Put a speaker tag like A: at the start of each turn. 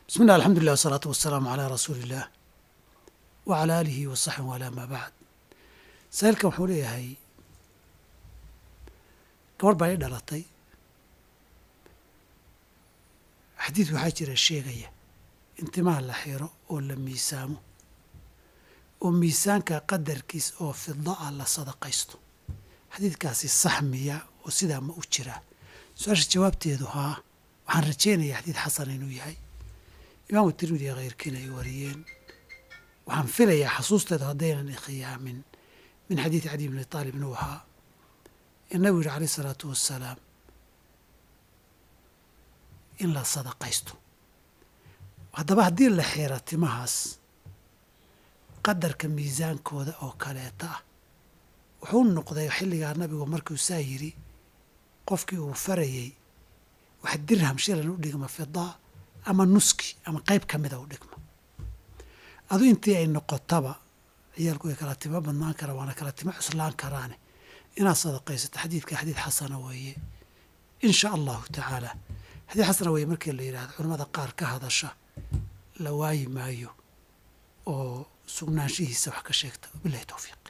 A: بسم الله الحمد لله والصلاة والسلام على رسول الله وعلى آله وصحبه وعلى ما بعد سائلkan wuxuu leeyahay gabar baa i dhalatay xadiid waxaa jira sheegaya in timaha la xiro oo la miisaamo oo miisaanka qadarkiis oo fidda ah la sadaqaysto xadiidkaasi sax miya oo sidaa ma u jiraa su-aasha jawaabteedu haa waxaan rajaynayaa xadiid xasan inuu yahay imaamu tirmidi iyo keyrkiina ay wariyeen waxaan filayaa xasuusteeda haddaynan ikhiyaamin min xadiidi cali bni taalib inuu ahaa in nabigu yihi calayh isalaatu wassalaam in la sadaqaysto haddaba haddii la xiro timahaas qadarka miisaankooda oo kaleeta ah wuxuu noqday xilligaa nabigu markuu saa yidhi qofkii uu farayey wax dirham shilan u dhigma fidaa ama nuski ama qayb ka mida u dhigma adu intii ay noqotaba ciyaalku way kala timo badnaan karaan waana kala timo cuslaan karaane inaad sadaqaysato xadiidka xadiid xasana weeye in sha allahu tacaala xadiid xasana weeye markii la yidhahdo culamada qaar ka hadasha la waayi maayo oo sugnaanshihiisa wax ka sheegta wabilahi towfiiq